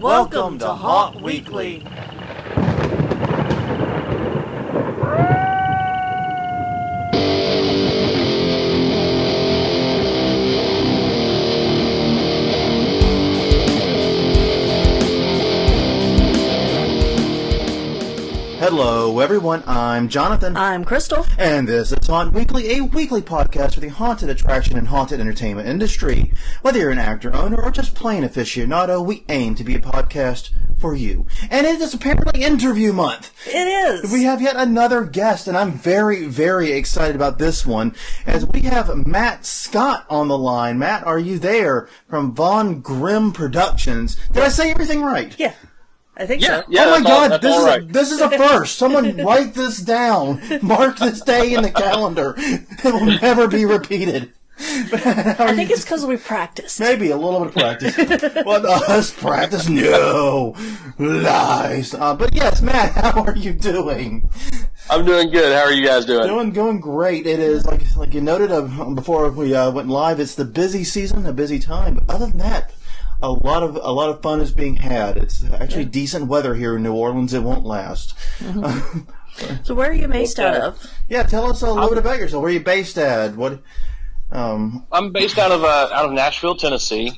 Welcome to Haunt Weekly. Hello, everyone. I'm Jonathan. I'm Crystal. And this is Haunt Weekly, a weekly podcast for the haunted attraction and haunted entertainment industry. Whether you're an actor, owner, or just plain aficionado, we aim to be a podcast for you. And it is apparently interview month. It is. We have yet another guest, and I'm very, very excited about this one, as we have Matt Scott on the line. Matt, are you there? From Von Grimm Productions. Did I say everything right? Yeah. I think so. Yeah, oh my God, right. this is a first. Someone write this down. Mark this day in the calendar. It will never be repeated. I think it's because we practiced. Maybe a little bit of practice. What, us practice? No. Lies. But yes, Matt, how are you doing? I'm doing good. How are you guys doing? Doing great. It is, like you noted before we went live, it's the busy season, a busy time. But other than that, a lot of fun is being had. It's actually decent weather here in New Orleans. It won't last. Mm-hmm. So where are you based out of? Yeah, tell us a little bit about yourself. Where are you based at? What? I'm based out of Nashville, Tennessee.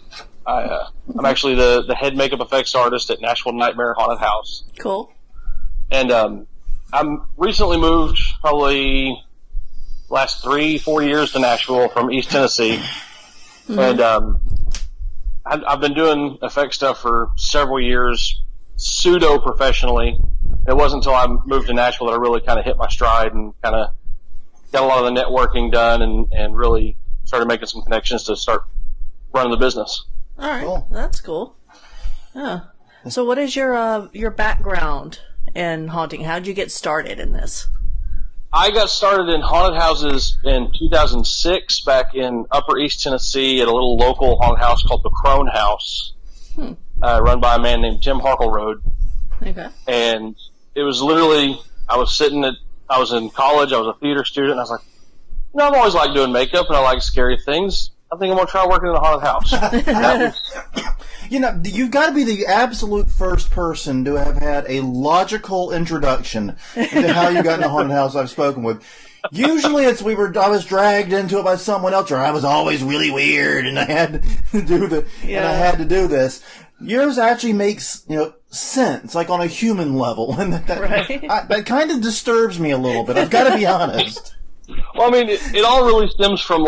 I'm actually the head makeup effects artist at Nashville Nightmare Haunted House. Cool. And I'm recently moved, probably last 3-4 years to Nashville from East Tennessee, and I've been doing effect stuff for several years, pseudo-professionally. It wasn't until I moved to Nashville that I really kind of hit my stride and kind of got a lot of the networking done and really started making some connections to start running the business. All right, cool. That's cool. Yeah. So what is your background in haunting? How did you get started in this? I got started in haunted houses in 2006 back in Upper East Tennessee at a little local haunted house called the Crone House, run by a man named Tim Harkleroad. Okay. And it was literally, I was in college, I was a theater student, and I was like, I've always liked doing makeup and I like scary things. I think I'm going to try working in a haunted house. You've got to be the absolute first person to have had a logical introduction into how you got in a haunted house I've spoken with. Usually it's I was dragged into it by someone else, or I was always really weird and I had to do this. Yours actually makes, sense, like on a human level. And that kind of disturbs me a little bit. I've got to be honest. Well, I mean, it all really stems from,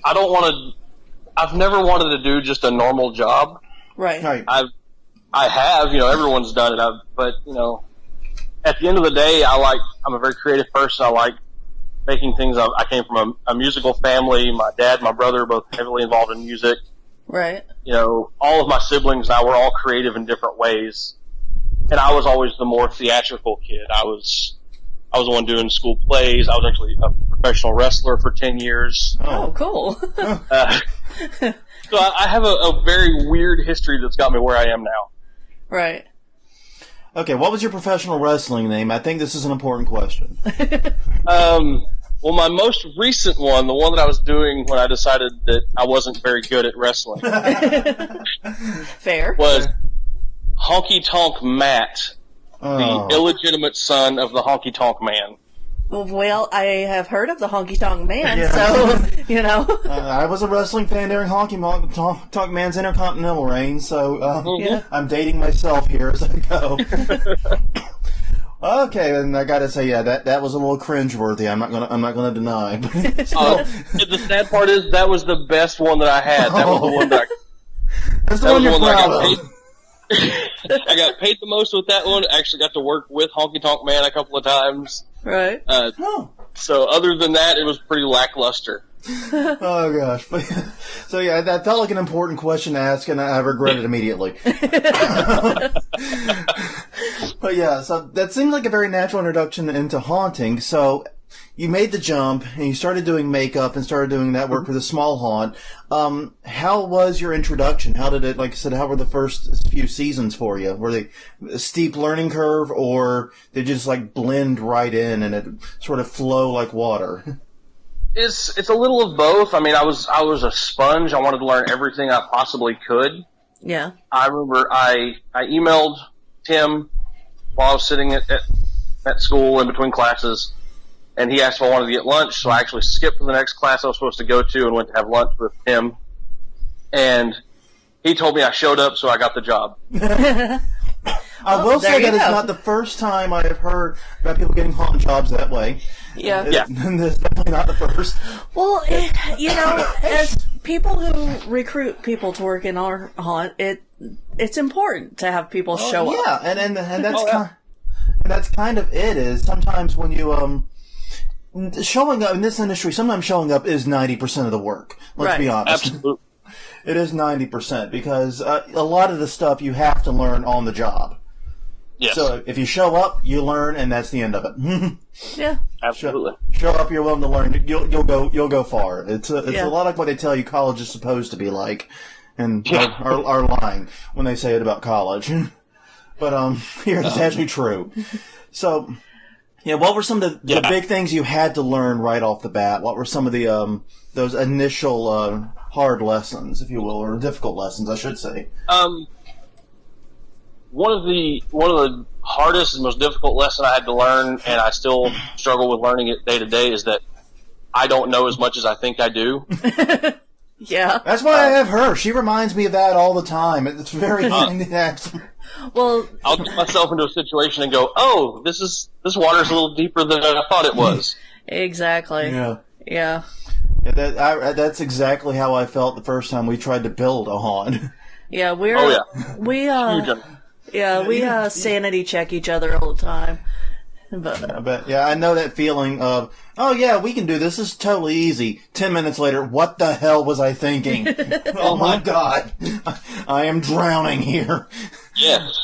I've never wanted to do just a normal job. Right. I have, everyone's done it, but at the end of the day, I'm a very creative person. I like making things. I came from a musical family. My dad and my brother are both heavily involved in music. Right. All of my siblings and I were all creative in different ways. And I was always the more theatrical kid. I was the one doing school plays. I was actually a professional wrestler for 10 years. Oh, cool. So I have a very weird history that's got me where I am now. Right. Okay, what was your professional wrestling name? I think this is an important question. Well, my most recent one, the one that I was doing when I decided that I wasn't very good at wrestling, Fair. was Honky Tonk Matt, the illegitimate son of the Honky Tonk Man. Well, I have heard of the Honky Tonk Man, so, I was a wrestling fan during Honky Tonk Man's Intercontinental reign, so I'm dating myself here as I go. Okay, and I gotta say, that was a little cringeworthy. I'm not gonna deny. The sad part is that was the best one that I had. That was the one that That's the one you're proud of. I got paid the most with that one. Actually got to work with Honky Tonk Man a couple of times. Right. So other than that, it was pretty lackluster. Oh, gosh. So, yeah, that felt like an important question to ask, and I regret it immediately. But, yeah, so that seems like a very natural introduction into haunting. So, you made the jump, and you started doing makeup and started doing that work for the small haunt. How was your introduction? How did it, like I said, how were the first few seasons for you? Were they a steep learning curve, or they just, blend right in and it sort of flow like water? It's a little of both. I mean, I was a sponge. I wanted to learn everything I possibly could. Yeah. I remember I emailed Tim while I was sitting at school in between classes, and he asked if I wanted to get lunch, so I actually skipped the next class I was supposed to go to and went to have lunch with him. And he told me I showed up, so I got the job. I will say that it's not the first time I have heard about people getting haunted jobs that way. Yeah. It's definitely not the first. Well, as people who recruit people to work in our haunt, it's important to have people show up. Yeah, and that's kind of it. Is sometimes when you showing up in this industry, sometimes showing up is 90% of the work. Let's be honest. Absolutely. It is 90% because a lot of the stuff you have to learn on the job. Yes. So if you show up, you learn, and that's the end of it. Yeah. Absolutely. Show up, you're willing to learn. You'll go far. It's a lot like what they tell you college is supposed to be like, and are lying when they say it about college. But here it's actually true. So, yeah, what were some of the big things you had to learn right off the bat? What were some of the those initial hard lessons, if you will, or difficult lessons, I should say? One of the hardest and most difficult lessons I had to learn, and I still struggle with learning it day to day, is that I don't know as much as I think I do. Yeah. That's why I have her. She reminds me of that all the time. It's very Well, I'll get myself into a situation and go, "Oh, this water's a little deeper than I thought it was." Exactly. Yeah. That's exactly how I felt the first time we tried to build a haunt. Yeah, we Huge. Sanity check each other all the time. But I know that feeling of, oh yeah, we can do this. This is totally easy. 10 minutes later, what the hell was I thinking? Oh my God, I am drowning here. Yes.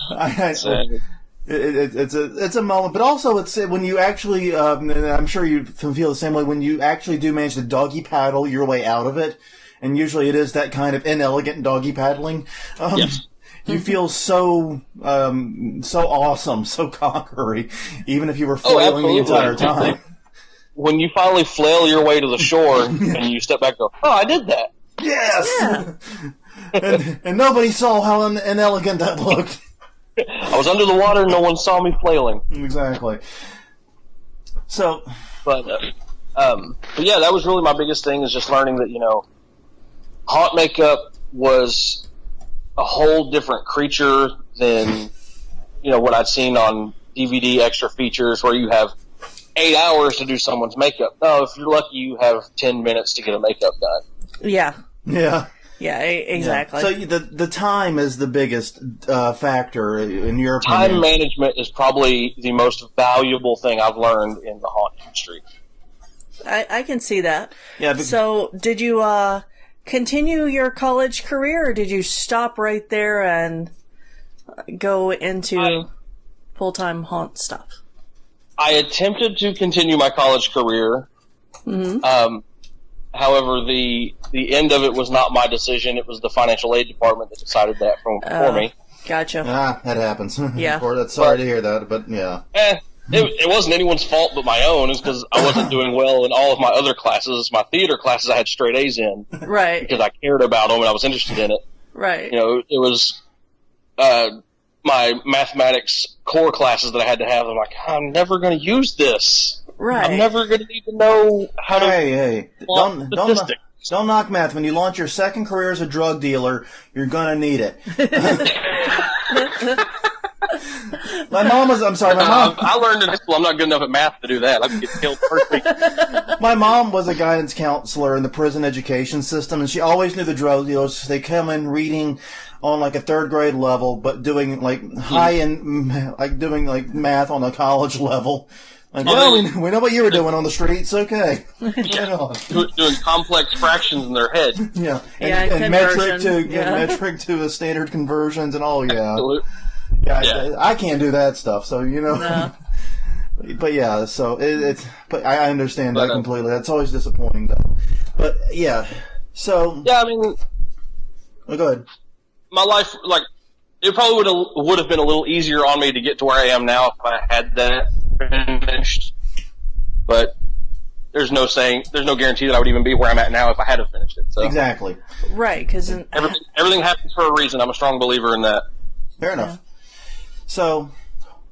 It's a moment, but also it's when you actually, and I'm sure you feel the same way, when you actually do manage to doggy paddle your way out of it, and usually it is that kind of inelegant doggy paddling. Yes. You feel so awesome, so conquering, even if you were flailing the entire time. When you finally flail your way to the shore and you step back and go, "Oh, I did that." Yes. Yeah. and nobody saw how inelegant that looked. I was under the water and no one saw me flailing. Exactly. So, but yeah, that was really my biggest thing, is just learning that, haunt makeup was a whole different creature than, what I'd seen on DVD extra features where you have 8 hours to do someone's makeup. No, if you're lucky, you have 10 minutes to get a makeup done. Yeah. Yeah. Yeah, exactly. Yeah. So the time is the biggest factor in your opinion. Time management is probably the most valuable thing I've learned in the haunt industry. I can see that. Yeah. So, did you continue your college career, or did you stop right there and go into full-time haunt stuff? I attempted to continue my college career. Mm-hmm. However, the end of it was not my decision. It was the financial aid department that decided that for me. Gotcha. That happens. Yeah. Sorry to hear that, but yeah. It wasn't anyone's fault but my own. It's because I wasn't doing well in all of my other classes. My theater classes I had straight A's in. Right. Because I cared about them and I was interested in it. Right. It was my mathematics core classes that I had to have. I'm like, I'm never going to use this. Right. I'm never going to need to know how to. Hey! Don't knock math. When you launch your second career as a drug dealer, you're gonna need it. My mom. I learned in high school I'm not good enough at math to do that. I could get killed first week. My mom was a guidance counselor in the prison education system, and she always knew the drug dealers. They come in reading on like a third grade level, but doing like doing math on a college level. Like, we know what you were doing on the streets. Okay. Doing complex fractions in their head. Yeah. And metric to a standard conversions and all. Yeah. Absolutely. Yeah. I can't do that stuff. So No. But yeah. So but I understand that completely. That's always disappointing though. But yeah. So. Yeah. I mean. Oh, go ahead. My life, it probably would have been a little easier on me to get to where I am now if I had that finished. But there's no guarantee that I would even be where I'm at now if I had finished it. So Exactly. Right, because everything happens for a reason. I'm a strong believer in that. Fair enough. So,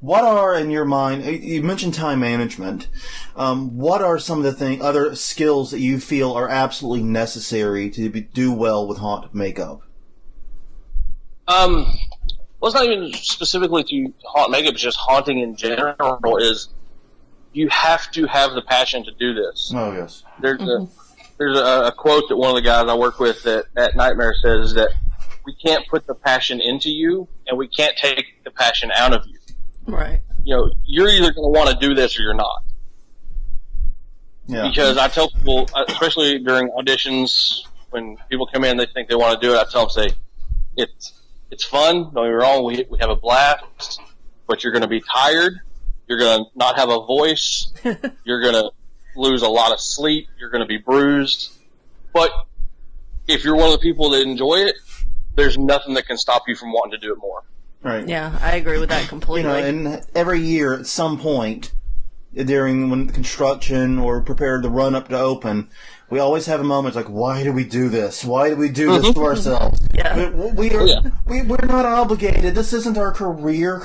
what are, in your mind, you mentioned time management. What are some of the other skills that you feel are absolutely necessary to do well with haunt makeup? Well, it's not even specifically to haunt makeup, it's just haunting in general, is you have to have the passion to do this. Oh, yes. There's a quote that one of the guys I work with at Nightmare says that we can't put the passion into you, and we can't take the passion out of you. Right. You're either going to want to do this or you're not. Yeah. Because I tell people, especially during auditions, when people come in, they think they want to do it, I tell them, say, it's fun, don't get me wrong, we have a blast, but you're going to be tired, you're going to not have a voice, you're going to lose a lot of sleep, you're going to be bruised. But if you're one of the people that enjoy it, there's nothing that can stop you from wanting to do it more. Right. Yeah, I agree with that completely. And every year at some point when construction or prepare the run up to open, we always have a moment like, why do we do this? Why do we do this to ourselves? Yeah. We're not obligated. This isn't our career.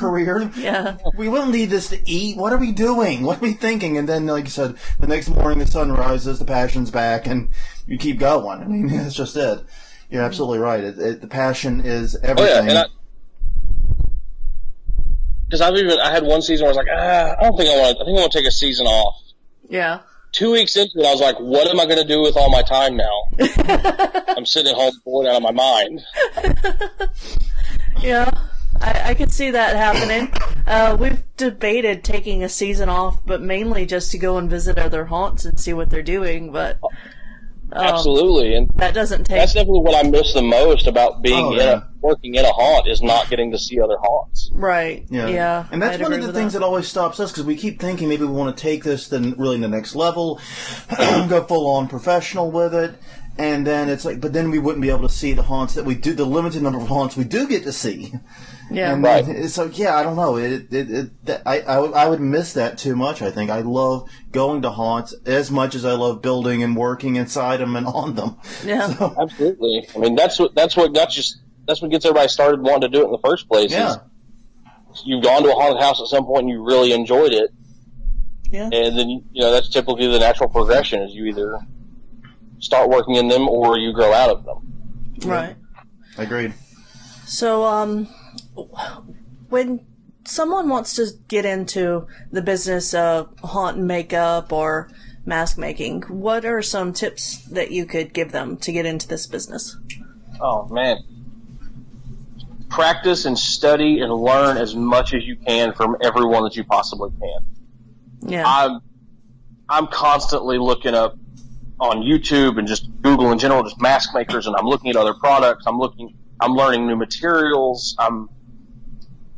Yeah. We will need this to eat. What are we doing? What are we thinking? And then, like you said, the next morning the sun rises, the passion's back, and you keep going. I mean, that's just it. You're absolutely right. The passion is everything. Oh, yeah. Because I had one season where I was like, I think I want to take a season off. Yeah. 2 weeks into it, I was like, what am I going to do with all my time now? I'm sitting at home bored out of my mind. Yeah, I could see that happening. We've debated taking a season off, but mainly just to go and visit other haunts and see what they're doing, but... Absolutely, and that doesn't take... That's definitely what I miss the most about being working in a haunt, is not getting to see other haunts. Right. Yeah. And that's one of the things that always stops us, because we keep thinking maybe we want to take this then really the next level, go full on professional with it, and then it's like, but then we wouldn't be able to see the haunts that we do, the limited number of haunts we do get to see. Yeah. And right. So I don't know. I would miss that too much. I think I love going to haunts as much as I love building and working inside them and on them. Yeah, so, absolutely. I mean, that's what gets everybody started wanting to do it in the first place. Yeah. You've gone to a haunted house at some point and you really enjoyed it. Yeah. And then that's typically the natural progression, is you either start working in them or you grow out of them. Right. Agreed. So, when someone wants to get into the business of haunt and makeup or mask making, what are some tips that you could give them to get into this business? Oh, man. Practice and study and learn as much as you can from everyone that you possibly can. Yeah. I'm constantly looking up on YouTube and just Google in general, just mask makers, and I'm looking at other products. I'm learning new materials.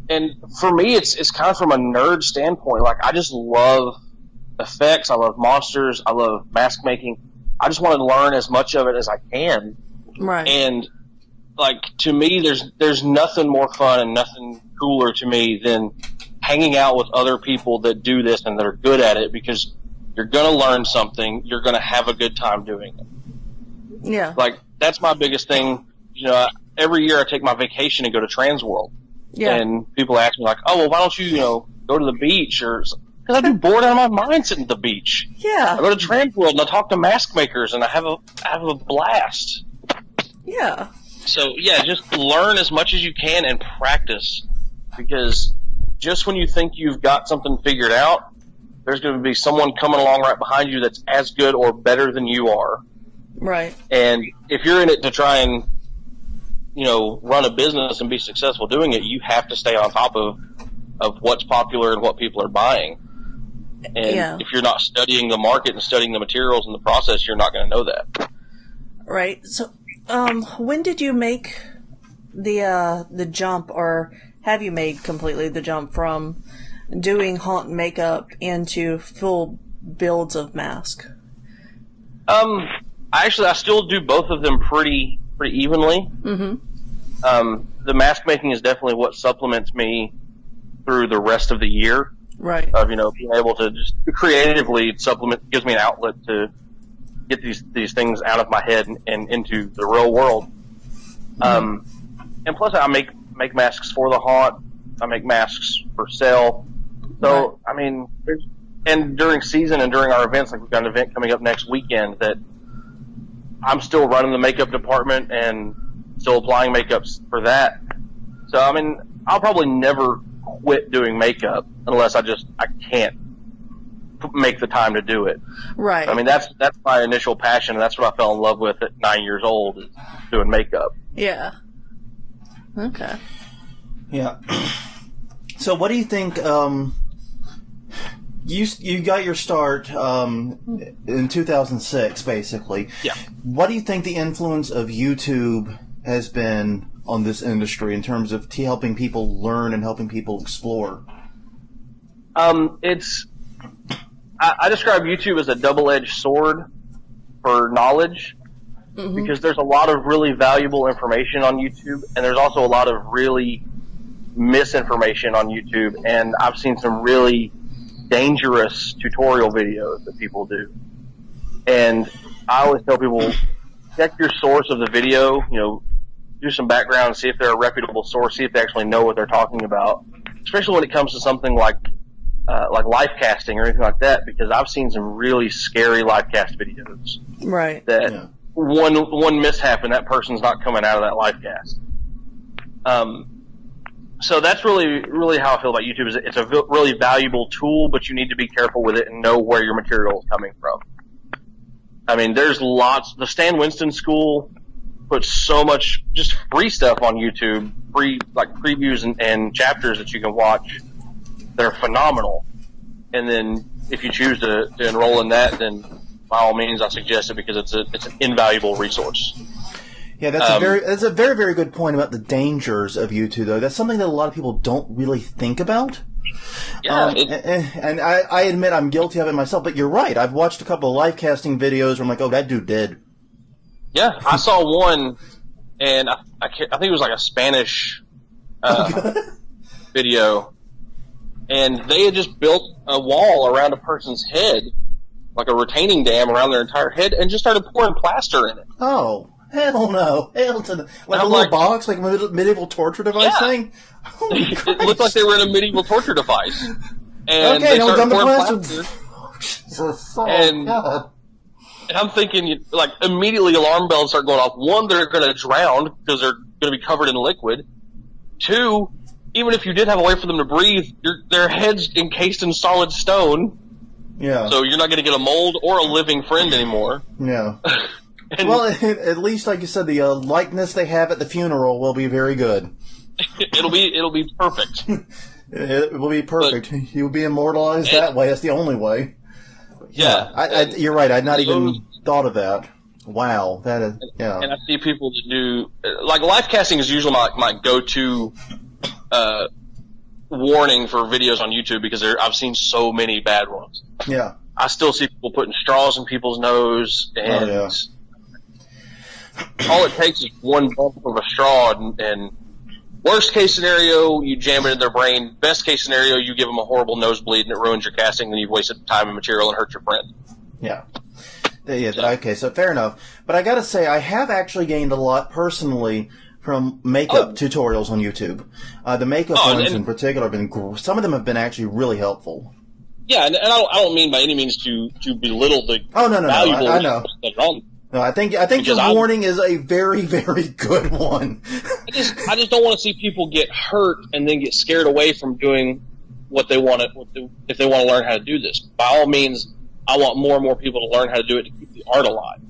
And for me, it's kind of from a nerd standpoint. Like, I just love effects. I love monsters. I love mask making. I just want to learn as much of it as I can. Right. And like, to me, there's nothing more fun and nothing cooler to me than hanging out with other people that do this and that are good at it, because you're going to learn something. You're going to have a good time doing it. Yeah. Like, that's my biggest thing. Every year I take my vacation and go to Transworld. Yeah. And people ask me, like, oh, well, why don't you, go to the beach? Because I'd be bored out of my mind sitting at the beach. Yeah. I go to Transworld and I talk to mask makers and I have a blast. Yeah. So, yeah, just learn as much as you can and practice. Because just when you think you've got something figured out, there's going to be someone coming along right behind you that's as good or better than you are. Right. And if you're in it to try and, run a business and be successful doing it, you have to stay on top of what's popular and what people are buying. And if you're not studying the market and studying the materials and the process, you're not going to know that. Right. So, when did you make the jump, or have you made completely the jump from doing haunt and makeup into full builds of mask? I still do both of them pretty evenly. Mm-hmm. The mask making is definitely what supplements me through the rest of the year. Right. Of, being able to just creatively supplement, gives me an outlet to get these things out of my head and into the real world. And plus, I make masks for the haunt. I make masks for sale. So, right. I mean, and during season and during our events, like we've got an event coming up next weekend that I'm still running the makeup department and still applying makeups for that. So, I mean, I'll probably never quit doing makeup unless I can't make the time to do it. Right. I mean, that's my initial passion, and that's what I fell in love with at 9 years old, is doing makeup. Yeah. Okay. Yeah. So what do you think, you got your start in 2006, basically. Yeah. What do you think the influence of YouTube has been on this industry in terms of helping people learn and helping people explore? I describe YouTube as a double-edged sword for knowledge, because there's a lot of really valuable information on YouTube, and there's also a lot of really misinformation on YouTube, and I've seen some really dangerous tutorial videos that people do. And I always tell people, check your source of the video, do some background, see if they're a reputable source, see if they actually know what they're talking about, especially when it comes to something like live casting or anything like that, because I've seen some really scary live cast videos. Right. That one mishap and that person's not coming out of that live cast. So that's really, really how I feel about YouTube. Is it's a really valuable tool, but you need to be careful with it and know where your material is coming from. I mean, there's lots. The Stan Winston School puts so much just free stuff on YouTube, free like previews and chapters that you can watch. They're phenomenal. And then if you choose to enroll in that, then by all means, I suggest it, because it's an invaluable resource. Yeah, that's a very, very good point about the dangers of YouTube, though. That's something that a lot of people don't really think about. Yeah, and I admit I'm guilty of it myself, but you're right. I've watched a couple of live casting videos where I'm like, oh, that dude dead. Yeah, I saw one, and I think it was like a Spanish video, and they had just built a wall around a person's head, like a retaining dam around their entire head, and just started pouring plaster in it. Oh. Hell no. Hell to the... Like a little box, like a medieval torture device thing? It looked like they were in a medieval torture device. And okay, they started pouring plaster. And I'm thinking, like, immediately alarm bells start going off. One, they're going to drown because they're going to be covered in liquid. Two, even if you did have a way for them to breathe, their head's encased in solid stone. Yeah. So you're not going to get a mold or a living friend anymore. Yeah. Well, at least, like you said, the likeness they have at the funeral will be very good. It'll be perfect. It will be perfect. He will be immortalized that way. That's the only way. Yeah. You're right. I'd not even thought of that. Wow. That is, yeah. And I see people that do, like, live casting is usually my go-to warning for videos on YouTube, because I've seen so many bad ones. Yeah. I still see people putting straws in people's nose, and all it takes is one bump of a straw, and worst case scenario, you jam it in their brain. Best case scenario, you give them a horrible nosebleed and it ruins your casting, and you've wasted time and material and hurt your friend. Yeah. Okay, so fair enough. But I gotta say, I have actually gained a lot personally from makeup tutorials on YouTube. The makeup ones in particular have been, some of them have been actually really helpful. Yeah, and I don't mean by any means to belittle the valuable I know. that are on. No, I think your warning is a very, very good one. I just don't want to see people get hurt and then get scared away from doing what they want to, if they want to learn how to do this. By all means, I want more and more people to learn how to do it to keep the art alive.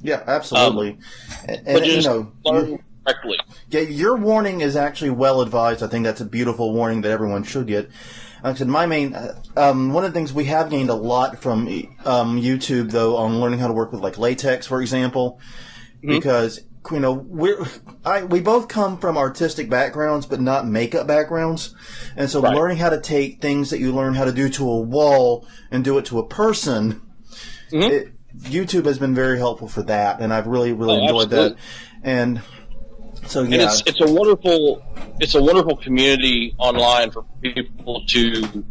Yeah, absolutely. But just learn correctly. Yeah, your warning is actually well advised. I think that's a beautiful warning that everyone should get. Like I said, my main one of the things we have gained a lot from YouTube, though, on learning how to work with like latex, for example, because we both come from artistic backgrounds, but not makeup backgrounds, and so learning how to take things that you learn how to do to a wall and do it to a person, YouTube has been very helpful for that, and I've really, really enjoyed that. And so yeah, and it's a wonderful community online for people to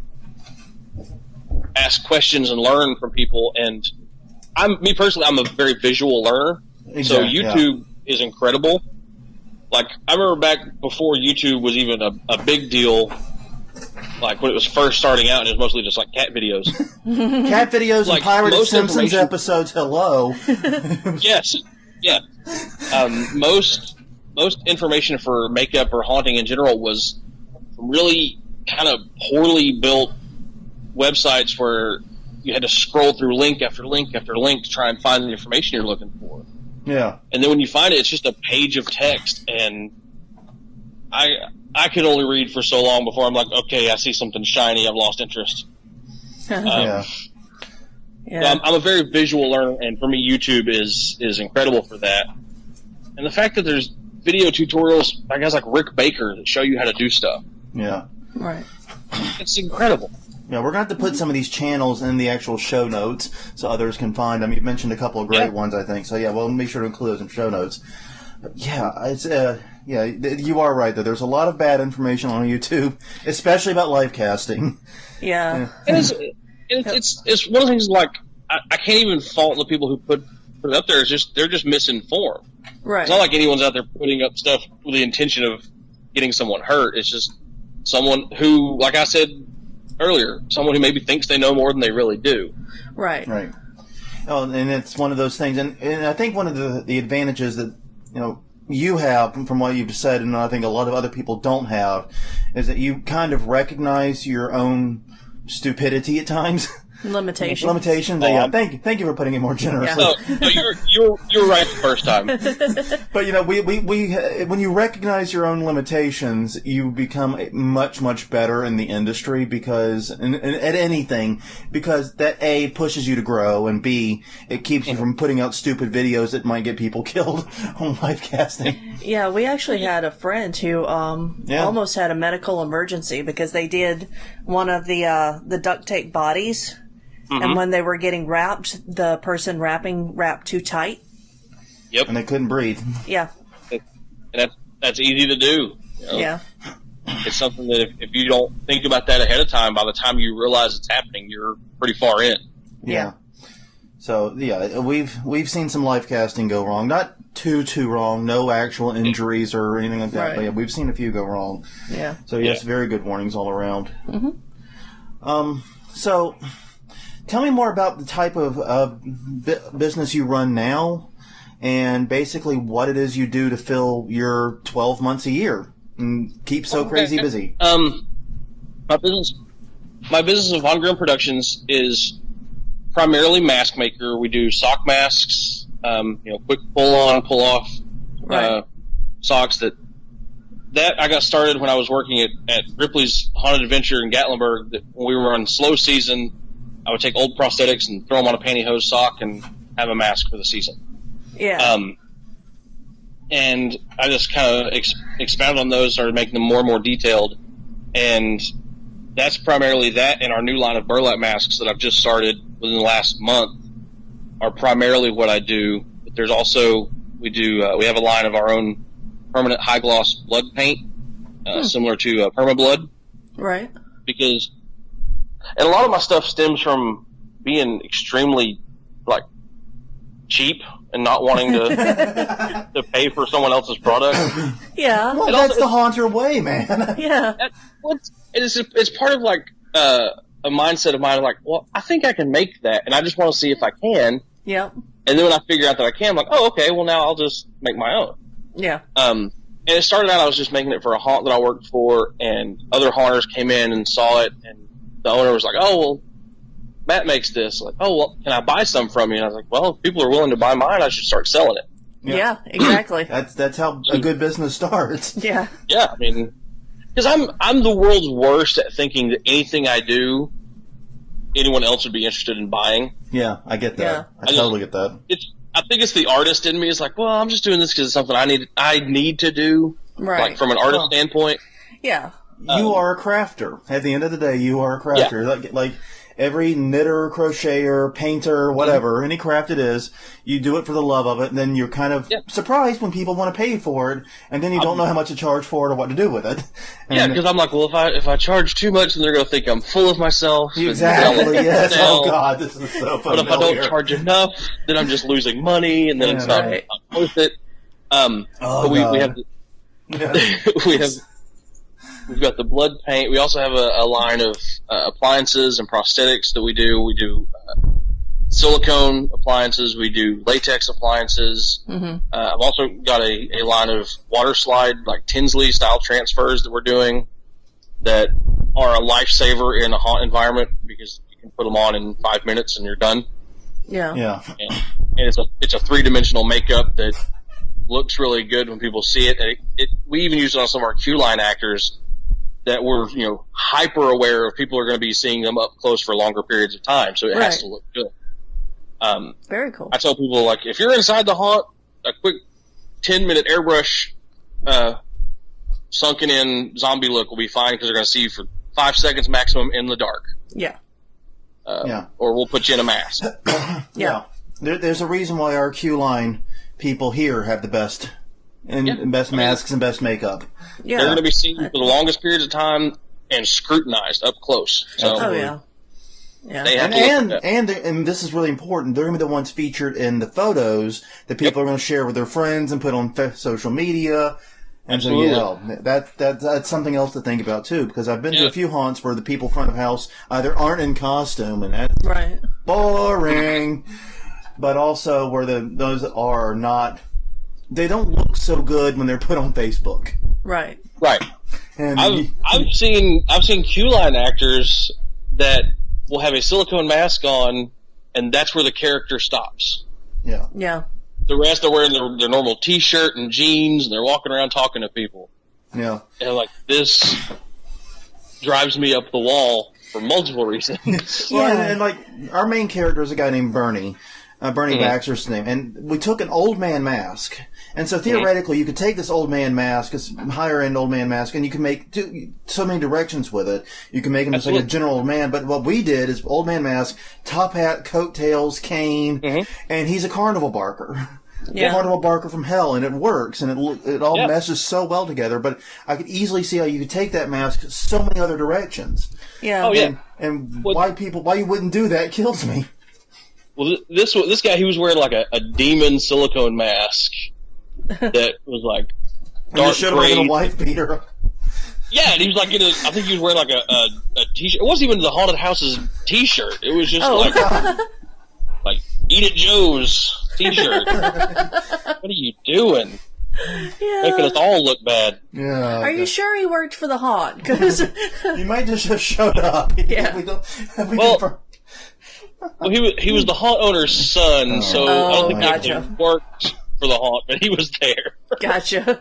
ask questions and learn from people. And me personally, I'm a very visual learner. Exactly, so YouTube is incredible. Like, I remember back before YouTube was even a big deal, like when it was first starting out, and it was mostly just like cat videos. Cat videos like, and pirated Simpsons episodes, hello. Yes, yeah. Most information for makeup or haunting in general was from really kind of poorly built websites where you had to scroll through link after link after link to try and find the information you're looking for. Yeah. And then when you find it, it's just a page of text, and I could only read for so long before I'm like, okay, I see something shiny, I've lost interest. Yeah. So I'm a very visual learner, and for me, YouTube is incredible for that. And the fact that there's video tutorials by guys like Rick Baker that show you how to do stuff. Yeah. Right. It's incredible. Yeah, we're going to have to put some of these channels in the actual show notes so others can find them. You mentioned a couple of great ones, I think. So, yeah, we'll make sure to include those in show notes. But yeah, it's you are right, though. There's a lot of bad information on YouTube, especially about live casting. Yeah. It's one of the things, like, I can't even fault the people who put it up there. It's just, they're just misinformed. Right. It's not like anyone's out there putting up stuff with the intention of getting someone hurt. It's just someone who, like I said earlier, someone who maybe thinks they know more than they really do. Right. Right. Oh, and it's one of those things, and I think one of the advantages that you have from what you've said, and I think a lot of other people don't have, is that you kind of recognize your own stupidity at times. Limitations. Yeah. Thank you for putting it more generously. Yeah. No, you're right the first time. But we when you recognize your own limitations, you become much better in the industry because at anything, because that A, pushes you to grow, and B, it keeps you from putting out stupid videos that might get people killed on live casting. Yeah, we actually had a friend who almost had a medical emergency because they did one of the duct tape bodies. Mm-hmm. And when they were getting wrapped, the person wrapped too tight. Yep. And they couldn't breathe. Yeah. And that's easy to do. Yeah. It's something that if you don't think about that ahead of time, by the time you realize it's happening, you're pretty far in. Yeah. So, yeah, we've seen some live casting go wrong. Not too wrong. No actual injuries or anything like that. Right. But yeah, we've seen a few go wrong. Yeah. So, yes, very good warnings all around. Mm-hmm. So... Tell me more about the type of business you run now, and basically what it is you do to fill your 12 months a year and keep so crazy busy. My business of Grimm Productions is primarily mask maker. We do sock masks, quick pull on, pull off socks. That I got started when I was working at Ripley's Haunted Adventure in Gatlinburg. That when we were on slow season, I would take old prosthetics and throw them on a pantyhose sock and have a mask for the season. Yeah. And I just kind of expounded on those, started making them more and more detailed. And that's primarily that, and our new line of burlap masks that I've just started within the last month are primarily what I do. But there's also, we have a line of our own permanent high gloss blood paint, similar to PermaBlood. Right. And a lot of my stuff stems from being extremely, cheap and not wanting to pay for someone else's product. Yeah. Well, that's the haunter way, man. Yeah. It's part of, a mindset of mine, well, I think I can make that, and I just want to see if I can. Yep. And then when I figure out that I can, I'm like, oh, okay, well, now I'll just make my own. Yeah. And it started out, I was just making it for a haunt that I worked for, and other haunters came in and saw it, and the owner was like, oh, well, Matt makes this. Like, oh, well, can I buy some from you? And I was like, well, if people are willing to buy mine, I should start selling it. Yeah, exactly. That's how a good business starts. Yeah. Yeah, I mean, because I'm the world's worst at thinking that anything I do, anyone else would be interested in buying. Yeah, I get that. Yeah. I totally get that. I think it's the artist in me. It's like, well, I'm just doing this because it's something I need to do. Right. From an artist standpoint. Yeah. You are a crafter. At the end of the day, you are a crafter. Yeah. every knitter, crocheter, painter, whatever, any craft it is, you do it for the love of it, and then you're kind of surprised when people want to pay for it, and then you don't know how much to charge for it or what to do with it. And because I'm like, well, if I charge too much, then they're going to think I'm full of myself. Exactly, yes. Oh, God, this is so familiar. But if I don't charge enough, then I'm just losing money, and then it's not worth it. But we have we've got the blood paint. We also have a line of appliances and prosthetics that we do. We do silicone appliances. We do latex appliances. Mm-hmm. I've also got a line of water slide, like Tinsley style transfers that we're doing that are a lifesaver in a haunt environment because you can put them on in 5 minutes and you're done. Yeah. Yeah. And it's a 3-dimensional makeup that looks really good when people see it. And we even use it on some of our Q line actors that we're, hyper aware of people are going to be seeing them up close for longer periods of time. So it has to look good. Very cool. I tell people, like, if you're inside the haunt, a quick 10-minute airbrush, sunken in zombie look will be fine because they're going to see you for 5 seconds maximum in the dark. Yeah. Or we'll put you in a mask. Yeah. There's a reason why our Q line people here have the best best masks and best makeup. Yeah. They're going to be seen for the longest periods of time and scrutinized up close. So, yeah. They have and this is really important. They're going to be the ones featured in the photos that people are going to share with their friends and put on social media. And Absolutely. so, that's something else to think about too. Because I've been to a few haunts where the people front of house either aren't in costume, and that's boring. But also where those that are not, they don't look so good when they're put on Facebook. Right. And I've seen Q line actors that will have a silicone mask on, and that's where the character stops. Yeah. The rest are wearing their normal T-shirt and jeans, and they're walking around talking to people. Yeah. And this drives me up the wall for multiple reasons. Well, and like our main character is a guy named Bernie. Bernie Baxter's name, and we took an old man mask, and so theoretically you could take this old man mask, this higher end old man mask, and you can make so many directions with it. You can make him just like a general old man, but what we did is old man mask, top hat, coattails, cane, and he's a carnival barker. Yeah. Carnival barker from hell, and it works, and it all meshes so well together. But I could easily see how you could take that mask so many other directions. Yeah. Oh yeah. And why you wouldn't do that kills me. Well, this guy, he was wearing like a demon silicone mask that was like dark gray. A wife beater. Yeah, and he was like I think he was wearing like a T-shirt. It wasn't even the Haunted House's T-shirt. It was just like Eat It Joe's T-shirt. What are you doing? Yeah. Making us all look bad. Yeah. Are you sure he worked for the haunt? Because he might just have showed up. Yeah. Well, he was the haunt owner's son, so I don't think he actually worked for the haunt, but he was there. Gotcha.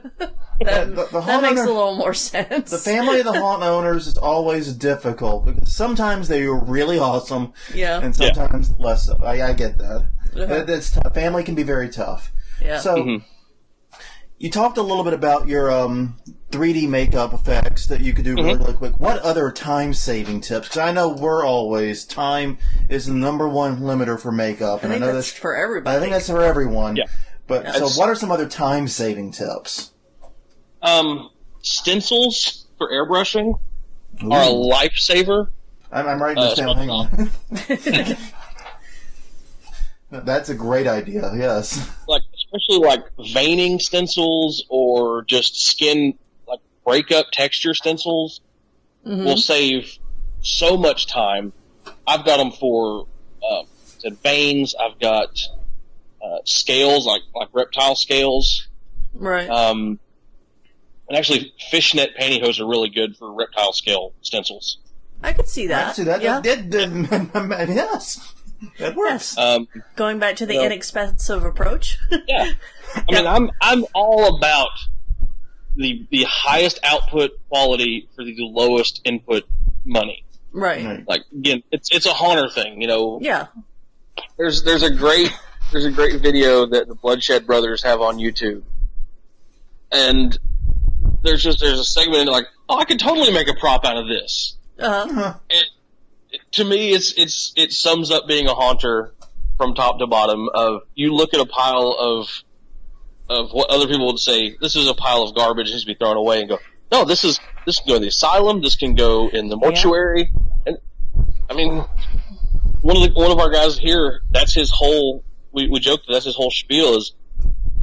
That makes a little more sense. The family of the haunt owners is always difficult because sometimes they are really awesome, and sometimes less so. I get that. That's tough. Family can be very tough. Yeah. So you talked a little bit about your 3D makeup effects that you could do really quick. What other time-saving tips? Because I know time is the number one limiter for makeup. I know that's for everybody. I think that's for everyone. Yeah. But so what are some other time-saving tips? Stencils for airbrushing are a lifesaver. I'm writing this down. Hang on. That's a great idea, yes. Especially veining stencils or just skin, breakup texture stencils will save so much time. I've got them for veins. I've got scales, like reptile scales. Right. And actually, fishnet pantyhose are really good for reptile scale stencils. I could see that. I could see that. Yeah. Yes. That works. Yes. Going back to the inexpensive approach. Yeah. I mean, I'm all about the highest output quality for the lowest input money. Right. Again, it's a haunter thing, Yeah. There's a great video that the Bloodshed Brothers have on YouTube, and there's a segment I could totally make a prop out of this. Uh-huh. to me, it sums up being a haunter from top to bottom. Of you look at a pile of what other people would say, this is a pile of garbage that needs to be thrown away, and go, no, this can go in the asylum, this can go in the mortuary. And I mean, one of our guys here, that's his whole. We joked that's his whole spiel is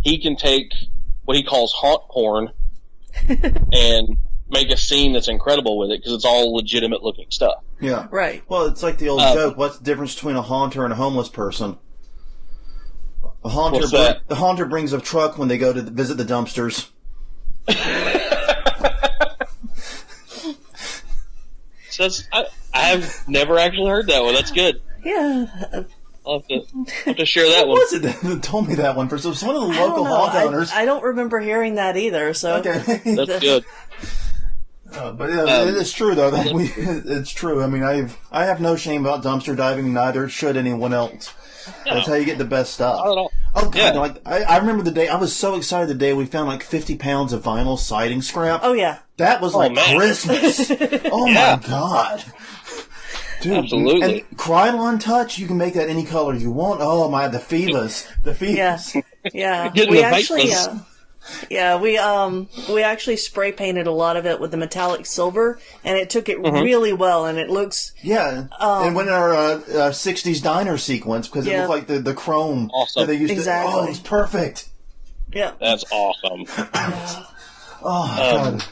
he can take what he calls haunt porn and make a scene that's incredible with it because it's all legitimate looking stuff. Yeah. Right. Well, it's like the old joke. What's the difference between a haunter and a homeless person? A haunter brings a truck when they go to visit the dumpsters. So I have never actually heard that one. That's good. Yeah. I'll have to share that one. What was it that told me that one? It was one of the local haunt owners. I don't remember hearing that either. So okay. That's good. But yeah, it's true though. It's true. I mean, I have no shame about dumpster diving. Neither should anyone else. No. That's how you get the best stuff. Not at all. Oh God! Yeah. I remember the day. I was so excited the day we found like 50 pounds of vinyl siding scrap. Oh yeah. That was like Christmas. Oh my God. Dude, absolutely. And Krylon Touch, you can make that any color you want. Oh my, the Fivas. Yeah. We actually spray painted a lot of it with the metallic silver, and it took it really well, and it looks... Yeah, and went in our 60s diner sequence, because it looked like the chrome that they used to... Oh, it was perfect. Yeah. That's awesome. Oh, God.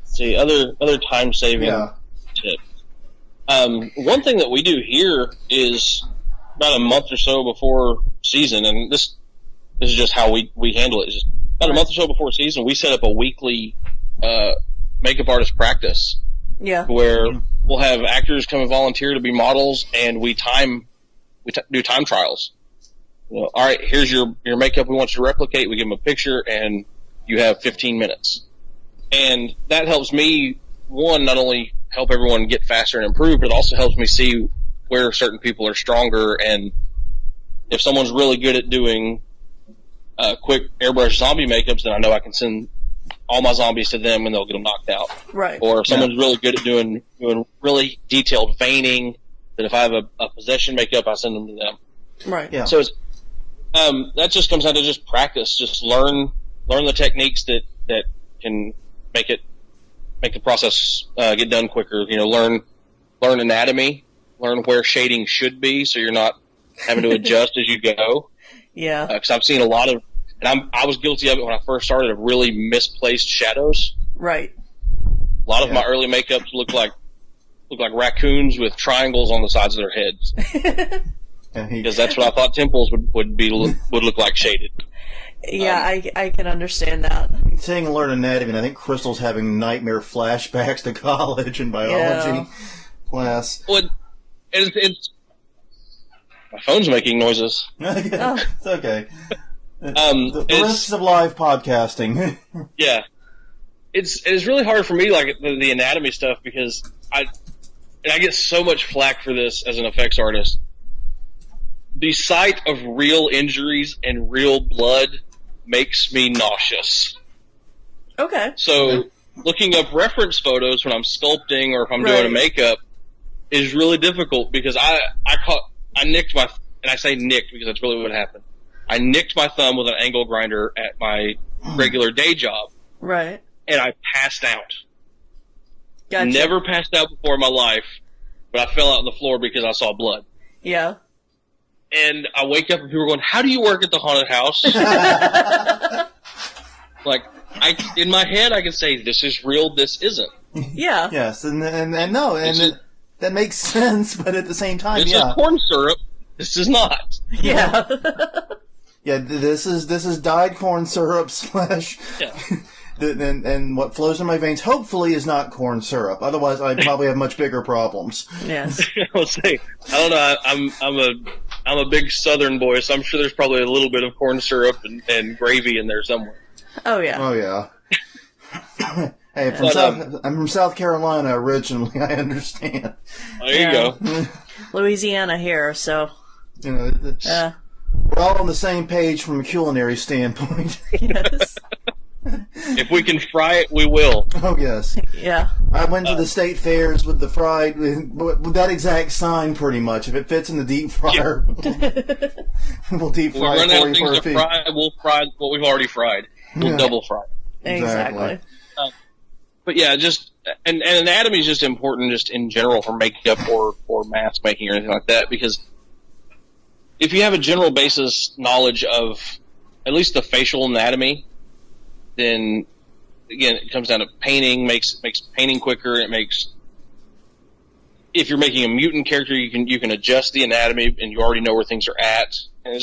See, other time-saving tips. One thing that we do here is about a month or so before season, and this is just how we handle it. It's just about a month or so before season, we set up a weekly makeup artist practice. Yeah. Where we'll have actors come and volunteer to be models, and we do time trials. You know, all right, here's your makeup we want you to replicate. We give them a picture, and you have 15 minutes. And that helps me, one, not only help everyone get faster and improve, but it also helps me see where certain people are stronger, and if someone's really good at doing quick airbrush zombie makeups, then I know I can send all my zombies to them and they'll get them knocked out. Right. Or if someone's really good at doing really detailed veining, then if I have a possession makeup, I send them to them. Right. Yeah. So it's, that just comes down to just practice. Just learn the techniques that can make the process get done quicker. You know, learn anatomy, learn where shading should be, so you're not having to adjust as you go. Yeah. Because I've seen a lot of, and I was guilty of it when I first started, of really misplaced shadows. Right. A lot of my early makeups look like raccoons with triangles on the sides of their heads. Because that's what I thought temples would look like shaded. Yeah, I can understand that. Saying learn anatomy, and I think Crystal's having nightmare flashbacks to college and biology class. Well, it's my phone's making noises. It's okay. The risks of live podcasting. Yeah, it's really hard for me, like the anatomy stuff, because I get so much flack for this as an effects artist. The sight of real injuries and real blood makes me nauseous. Okay. So looking up reference photos when I'm sculpting or if I'm doing a makeup is really difficult, because I nicked my, and I say nicked because that's really what happened. I nicked my thumb with an angle grinder at my regular day job. Right. And I passed out. Gotcha. Never passed out before in my life, but I fell out on the floor because I saw blood. Yeah. And I wake up and people are going, "How do you work at the haunted house?" Like, in my head, I can say, "This is real, this isn't." Yeah. Yes, and that makes sense, but at the same time, this is corn syrup. This is not. Yeah. Yeah, this is dyed corn syrup / Yeah. And what flows in my veins hopefully is not corn syrup. Otherwise, I'd probably have much bigger problems. Yes. I was saying, I don't know. I'm a big Southern boy, so I'm sure there's probably a little bit of corn syrup and gravy in there somewhere. Oh yeah. Oh yeah. Hey, I'm from South Carolina originally. I understand. There you go. Louisiana here, so. You know, we're all on the same page from a culinary standpoint. Yes. If we can fry it, we will. Oh, yes. Yeah. I went to the state fairs with the fried, with that exact sign, pretty much. If it fits in the deep fryer, we'll deep When fry we run it out for of you for things a to fee. fry, we'll fry what we've already fried. We'll double fry it. Exactly. But yeah, just and anatomy is just important, just in general, for makeup or mask making or anything like that. Because if you have a general basis knowledge of at least the facial anatomy, then again, it comes down to painting. Makes painting quicker. It makes, if you're making a mutant character, you can adjust the anatomy, and you already know where things are at. And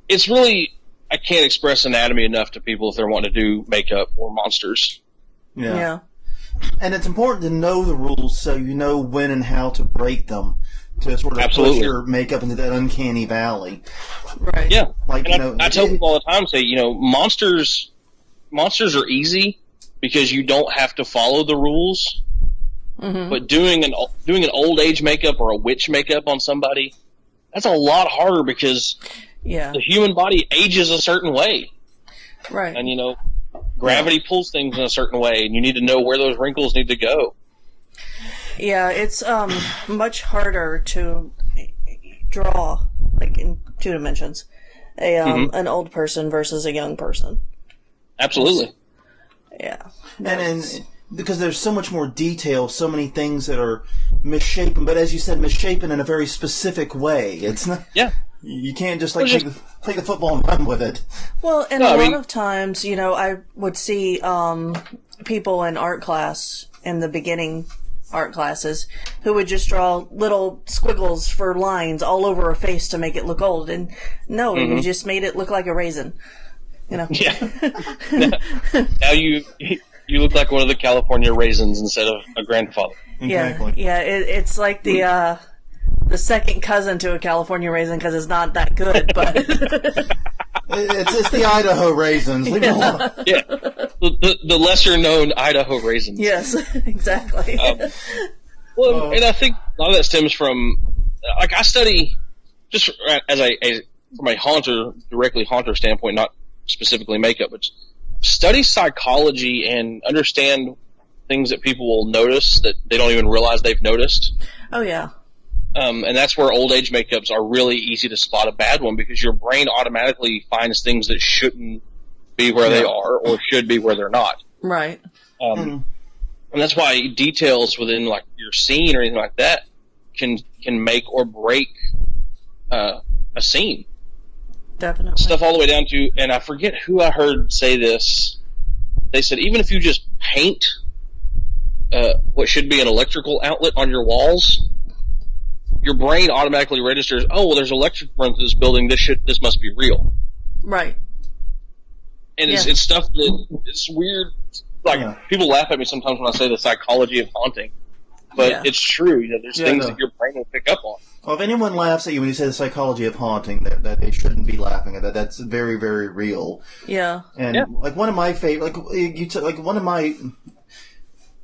it's really, I can't express anatomy enough to people if they're wanting to do makeup or monsters. Yeah. And it's important to know the rules so you know when and how to break them to sort of push your makeup into that uncanny valley. Right. Yeah. Like, I tell people all the time, say, monsters are easy because you don't have to follow the rules. Mm-hmm. But doing an old age makeup or a witch makeup on somebody, that's a lot harder because the human body ages a certain way. Right. And gravity pulls things in a certain way, and you need to know where those wrinkles need to go. Yeah, it's much harder to draw, like in 2 dimensions, an old person versus a young person. Absolutely. Yeah. And because there's so much more detail, so many things that are misshapen, but as you said, misshapen in a very specific way. It's not. Yeah. You can't just take the football and run with it. Well, and a lot of times, I would see people in art class, in the beginning art classes, who would just draw little squiggles for lines all over a face to make it look old. And no, you just made it look like a raisin. Yeah. Now you look like one of the California raisins instead of a grandfather. Exactly. Yeah. It's like the second cousin to a California raisin because it's not that good, but it's the Idaho raisins. Leave it alone. Yeah, the lesser known Idaho raisins. Yes, exactly. And I think a lot of that stems from, like, I study just from a directly haunter standpoint, not specifically makeup, but study psychology and understand things that people will notice that they don't even realize they've noticed. Oh yeah. And that's where old age makeups are really easy to spot a bad one, because your brain automatically finds things that shouldn't be where they are or should be where they're not. Right. And that's why details within, like, your scene or anything like that can make or break a scene. Definitely. Stuff all the way down to, and I forget who I heard say this. They said even if you just paint what should be an electrical outlet on your walls, your brain automatically registers, oh, well, there's electric run through this building. This must be real. Right. And it's stuff that it's weird. Like, people laugh at me sometimes when I say the psychology of haunting, but it's true. There's things that your brain will pick up on. Well, if anyone laughs at you when you say the psychology of haunting, that they shouldn't be laughing at that. That's very, very real. Yeah. And like one of my favorite, one of my,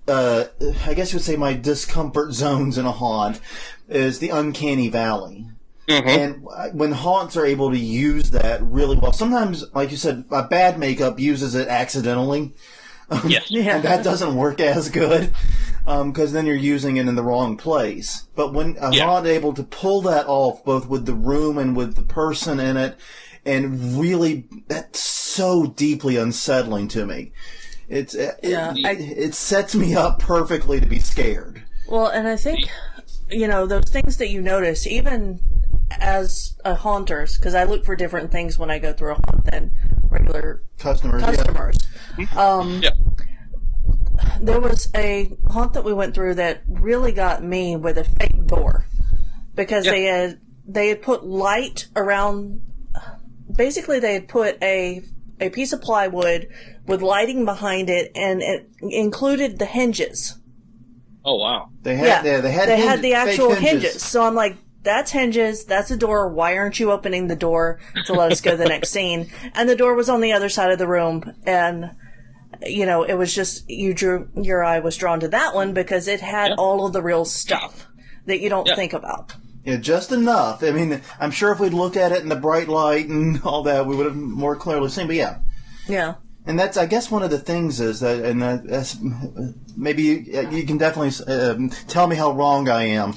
I guess you would say my discomfort zones in a haunt is the uncanny valley. Mm-hmm. And when haunts are able to use that really well, sometimes, like you said, bad makeup uses it accidentally. And that doesn't work as good, because then you're using it in the wrong place. But when a haunt is able to pull that off, both with the room and with the person in it, and really, that's so deeply unsettling to me. It sets me up perfectly to be scared. Well, and I think, those things that you notice, even as a haunters, because I look for different things when I go through a haunt than regular customers. There was a haunt that we went through that really got me with a fake door, because they had put light around. Basically, they had put a piece of plywood with lighting behind it, and it included the hinges. Oh wow! They had the actual hinges. So I'm like, that's hinges, that's a door, why aren't you opening the door to let us go to the next scene? And the door was on the other side of the room, and, it was just, your eye was drawn to that one because it had all of the real stuff that you don't think about. Yeah, just enough. I mean, I'm sure if we'd looked at it in the bright light and all that, we would have more clearly seen, but yeah. Yeah. And that's, I guess, one of the things is that, and that's, maybe you can definitely tell me how wrong I am.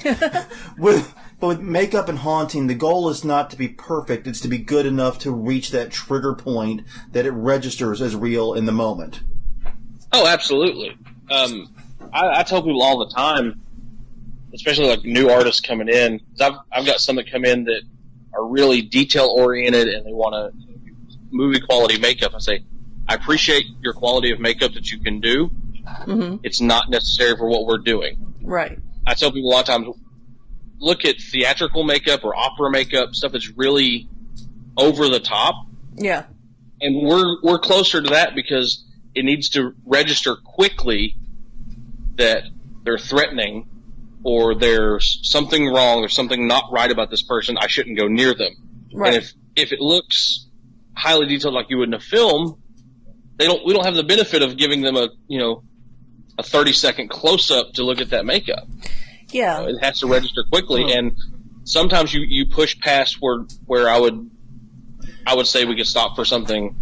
But with makeup and haunting, the goal is not to be perfect. It's to be good enough to reach that trigger point that it registers as real in the moment. Oh, absolutely. I tell people all the time, especially like new artists coming in, because I've got some that come in that are really detail oriented and they want to movie quality makeup. I say, I appreciate your quality of makeup that you can do. Mm-hmm. It's not necessary for what we're doing. Right. I tell people a lot of times, look at theatrical makeup or opera makeup, stuff that's really over the top. Yeah. And we're closer to that because it needs to register quickly that they're threatening or there's something wrong, there's something not right about this person, I shouldn't go near them. Right. And if it looks highly detailed like you would in a film, we don't have the benefit of giving them a 30-second close-up to look at that makeup. Yeah. It has to register quickly, and sometimes you push past where I would say we could stop for something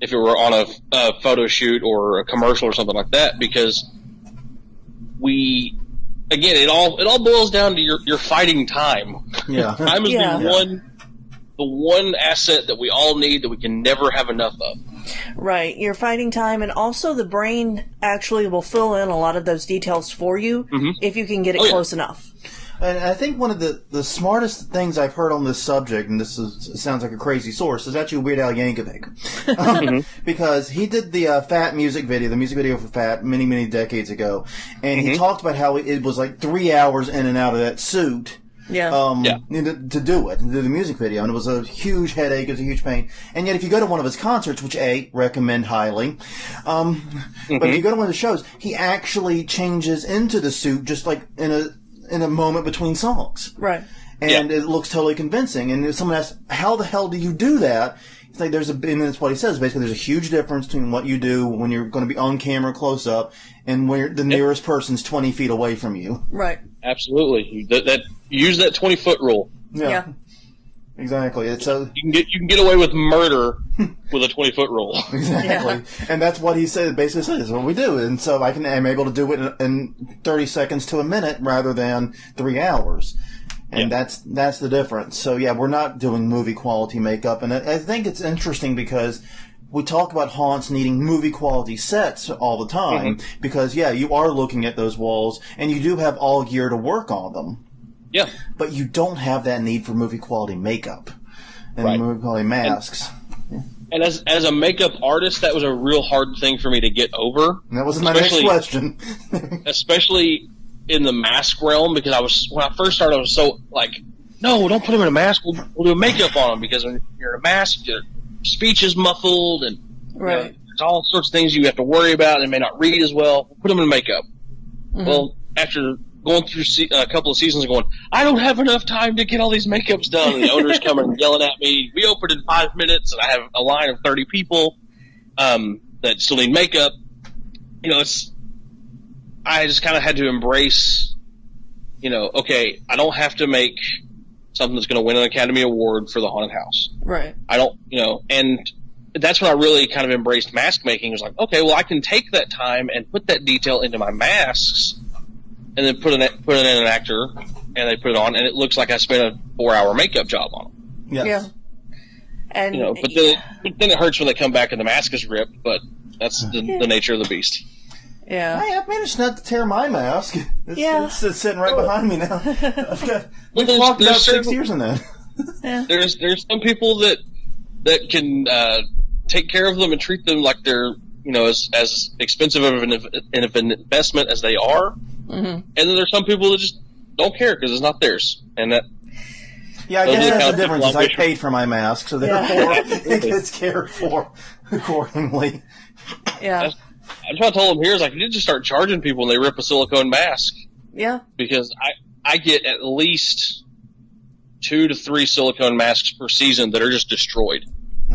if it were on a photo shoot or a commercial or something like that, because it all boils down to your fighting time. Yeah. Time is the one asset that we all need that we can never have enough of. Right. You're fighting time, and also the brain actually will fill in a lot of those details for you if you can get it close enough. And I think one of the smartest things I've heard on this subject, and sounds like a crazy source, is actually Weird Al Yankovic. Because he did the Fat music video for Fat many, many decades ago. And he talked about how it was like 3 hours in and out of that suit. To do it, to do the music video, and it was a huge headache, it was a huge pain. And yet, if you go to one of his concerts, which recommend highly, but if you go to one of the shows, he actually changes into the suit just like in a moment between songs, right? And it looks totally convincing. And if someone asks, "How the hell do you do that?" It's like and that's what he says. Basically, there's a huge difference between what you do when you're going to be on camera close up and when the nearest person's 20 feet away from you. Right. Absolutely. Use that 20-foot rule. Yeah. Exactly. It's you can get away with murder with a 20-foot rule. Exactly. Yeah. And that's what he said. Basically, says is what we do. And so I'm able to do it in 30 seconds to a minute rather than 3 hours. And that's the difference. So we're not doing movie quality makeup, and I think it's interesting because we talk about haunts needing movie quality sets all the time because you are looking at those walls and you do have all gear to work on them. Yeah. But you don't have that need for movie quality makeup and movie quality masks. And as a makeup artist, that was a real hard thing for me to get over. And that was my next question. Especially in the mask realm, because when I first started, I was so like, no, don't put him in a mask. We'll do makeup on him, because when you're in a mask, your speech is muffled, and there's all sorts of things you have to worry about and may not read as well. Put him in makeup. Well, after going through a couple of seasons and going, I don't have enough time to get all these makeups done, and the owner's coming and yelling at me, we opened in 5 minutes, and I have a line of 30 people that still need makeup. I just kind of had to embrace, okay, I don't have to make something that's going to win an Academy Award for the haunted house. Right. I don't, and that's when I really kind of embraced mask making. It was like, okay, well, I can take that time and put that detail into my masks and then put it in an actor and they put it on, and it looks like I spent a 4-hour makeup job on them. Yes. Yeah. And, but then it hurts when they come back and the mask is ripped, but that's the nature of the beast. Yeah. I've managed not to tear my mask. It's sitting right behind me now. We've walked about 6 years in that. Yeah. There's some people that can take care of them and treat them like they're as expensive of an investment as they are, and then there's some people that just don't care because it's not theirs, and that. Yeah, I guess that's the difference. Is I paid for my mask, so therefore it gets cared for accordingly. Yeah. That's what I told them here is like, you need to start charging people when they rip a silicone mask. Yeah. Because I get at least 2 to 3 silicone masks per season that are just destroyed.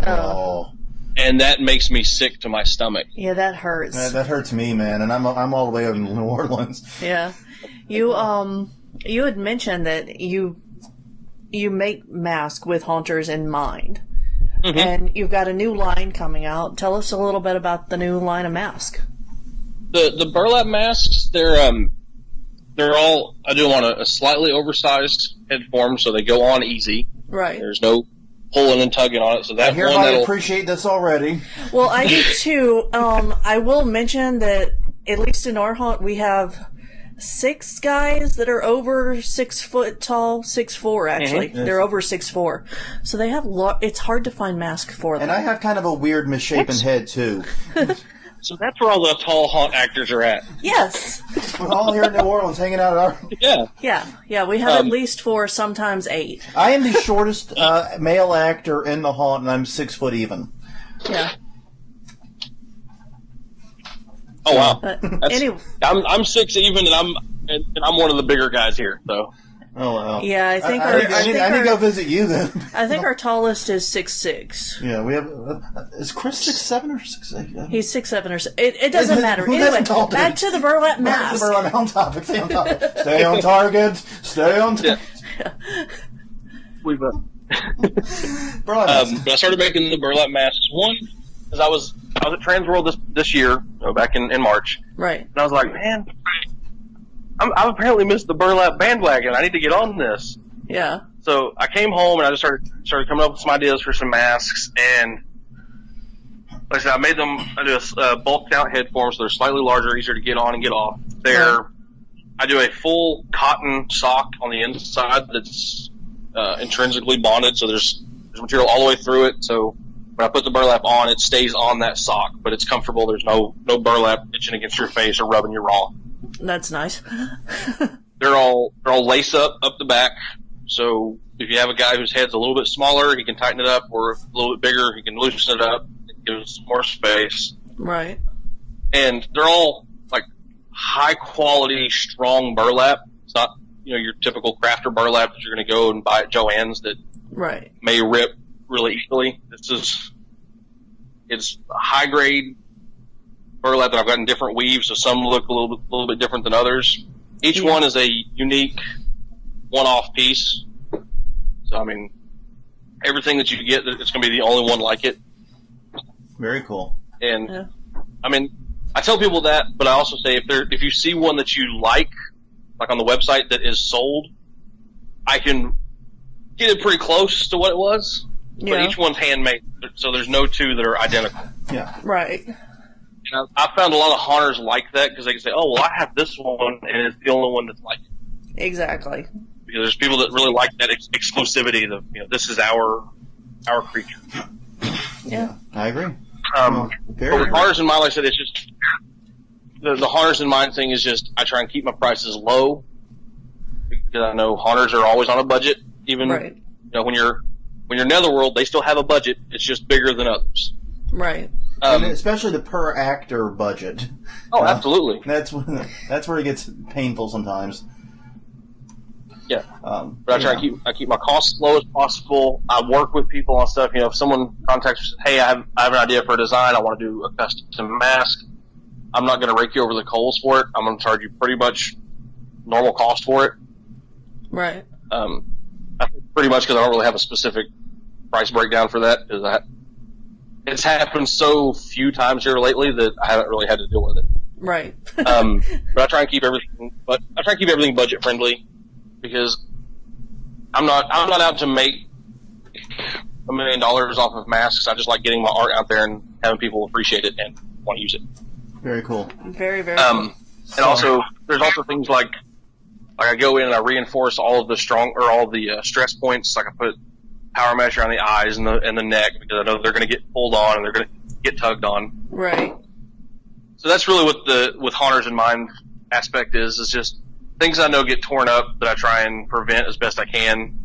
Oh. And that makes me sick to my stomach. Yeah, that hurts. That hurts me, man. And I'm all the way over in New Orleans. Yeah. You had mentioned that you make masks with haunters in mind. and you've got a new line coming out. Tell us a little bit about the new line of mask. The burlap masks, they're all, I do them on a slightly oversized head form, so they go on easy. Right. There's no pulling and tugging on it, so that I hereby appreciate this already. Well, I do too. I will mention that at least in our hunt, we have 6 guys that are over 6 foot tall, 6'4" actually. Mm-hmm. They're over 6'4", so they have. It's hard to find masks for them. And I have kind of a weird misshapen head too. So that's where all the tall haunt actors are at. Yes. We're all here in New Orleans hanging out at our... Yeah. We have at least 4, sometimes 8. I am the shortest male actor in the haunt, and I'm 6 foot even. Yeah. Oh wow! Anyway, I'm 6 even, and I'm one of the bigger guys here. So. Oh wow! Yeah, I think I need to go visit you then. I think our tallest is 6'6". Yeah, we have. Is Chris 6'7" or 6'8"? He's 6'7" or 6'. It doesn't matter. Anyway, back to the burlap mask. Back to the burlap on topic. Stay on topic. Stay on target. Stay on target. Yeah. We've. Burlap mask. But I started making the burlap masks. One, because I was at Transworld this year, back in March. Right. And I was like, man, I've apparently missed the burlap bandwagon. I need to get on this. Yeah. So I came home and I just started coming up with some ideas for some masks. And like I said, I do a bulk count head form, so they're slightly larger, easier to get on and get off. I do a full cotton sock on the inside that's intrinsically bonded, so there's material all the way through it. So when I put the burlap on, it stays on that sock, but it's comfortable. There's no burlap itching against your face or rubbing you raw. That's nice. They're all lace up the back. So if you have a guy whose head's a little bit smaller, he can tighten it up, or a little bit bigger, he can loosen it up. It gives more space. Right. And they're all like high quality, strong burlap. It's not your typical crafter burlap that you're going to go and buy at Joann's that may rip really easily. It's high grade burlap that I've got in different weaves, so some look a little bit different than others. Each one is a unique one-off piece. So, I mean, everything that you get, it's going to be the only one like it. Very cool. And, I mean, I tell people that, but I also say if you see one that you like on the website that is sold, I can get it pretty close to what it was. But each one's handmade, so there's no two that are identical. Yeah. Right. And I found a lot of haunters like that because they can say, oh, well, I have this one, and it's the only one that's like it. Exactly. Because there's people that really like that exclusivity. This is our creature. Yeah. I agree. But with haunters in mind, like I said, it's just the haunters in mind thing is just I try and keep my prices low because I know haunters are always on a budget. Even when you're Netherworld, they still have a budget. It's just bigger than others. Right. And especially the per actor budget. Oh, absolutely. That's where it gets painful sometimes. Yeah. But I try I keep my costs low as possible. I work with people on stuff. If someone contacts me and says, hey, I have an idea for a design. I want to do a custom mask. I'm not going to rake you over the coals for it. I'm going to charge you pretty much normal cost for it. Right. I think pretty much because I don't really have a specific price breakdown for that because it's happened so few times here lately that I haven't really had to deal with it. Right. But I try and keep everything budget friendly because I'm not out to make $1 million off of masks. I just like getting my art out there and having people appreciate it and want to use it. Very cool. Very, very cool. And also, there's also things like I go in and I reinforce all of the stress points. Like I put power mesh around the eyes and the neck because I know they're going to get pulled on and they're going to get tugged on. Right. So that's really what with haunters in mind aspect is just things I know get torn up that I try and prevent as best I can.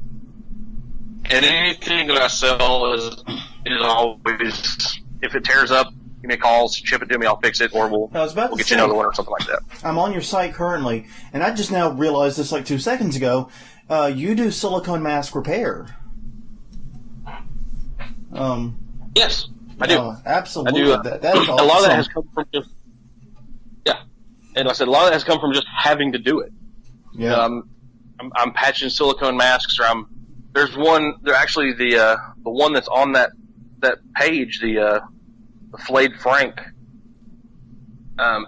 And anything that I sell is always, if it tears up, give me a call, ship it to me, I'll fix it, or we'll get you another one or something like that. I'm on your site currently, and I just now realized this like 2 seconds ago. You do silicone mask repair. Yes, I do. Absolutely. I do. That is awesome. A lot of that has come from just and like I said, a lot of that has come from just having to do it. Yeah. I'm patching silicone masks, or there's one. They're actually the one that's on that that page, the flayed Frank,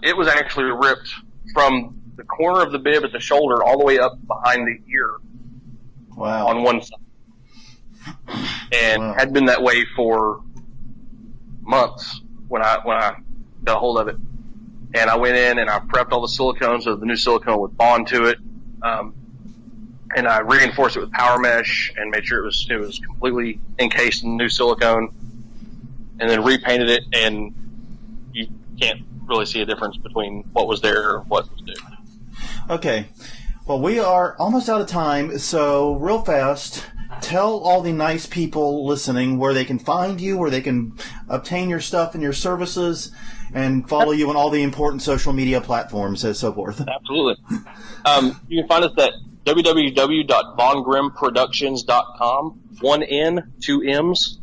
it was actually ripped from the corner of the bib at the shoulder all the way up behind the ear. Wow. On one side. And had been that way for months when I got a hold of it. And I went in and I prepped all the silicone so the new silicone would bond to it. And I reinforced it with power mesh and made sure it was completely encased in new silicone, and then repainted it, and you can't really see a difference between what was there and what was new. Okay. Well, we are almost out of time, so real fast, tell all the nice people listening where they can find you, where they can obtain your stuff and your services, and follow you on all the important social media platforms and so forth. Absolutely. You can find us at www.vongrimmproductions.com. 1 N, 2 M's.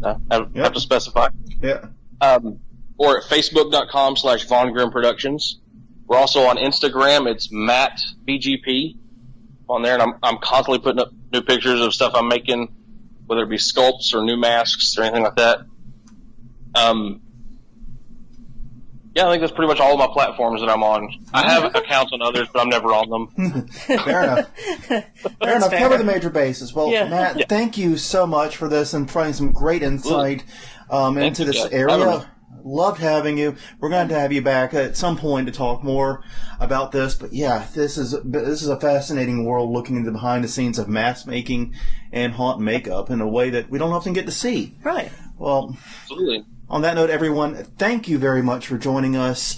I have to specify. Yeah. Or at facebook.com/VonGrimmProductions. We're also on Instagram. It's MattBGP on there, and I'm constantly putting up new pictures of stuff I'm making, whether it be sculpts or new masks or anything like that. Yeah, I think that's pretty much all of my platforms that I'm on. I have accounts on others, but I'm never on them. Fair enough. Fair enough. fair. Cover the major bases. Well, Yeah. Matt, thank you so much for this and providing some great insight into this area. Loved having you. We're going to have you back at some point to talk more about this. But yeah, this is a fascinating world, looking into the behind the scenes of mask making and haunt makeup in a way that we don't often get to see. Right. Well, Absolutely. On that note, everyone, thank you very much for joining us.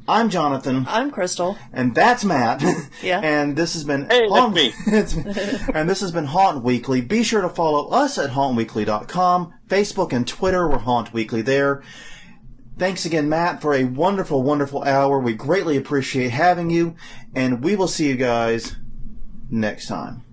I'm Jonathan. I'm Crystal. And that's Matt. Yeah. And this has been Hey, that's me. And this has been Haunt Weekly. Be sure to follow us at hauntweekly.com, Facebook and Twitter. We're Haunt Weekly there. Thanks again, Matt, for a wonderful, wonderful hour. We greatly appreciate having you, and we will see you guys next time.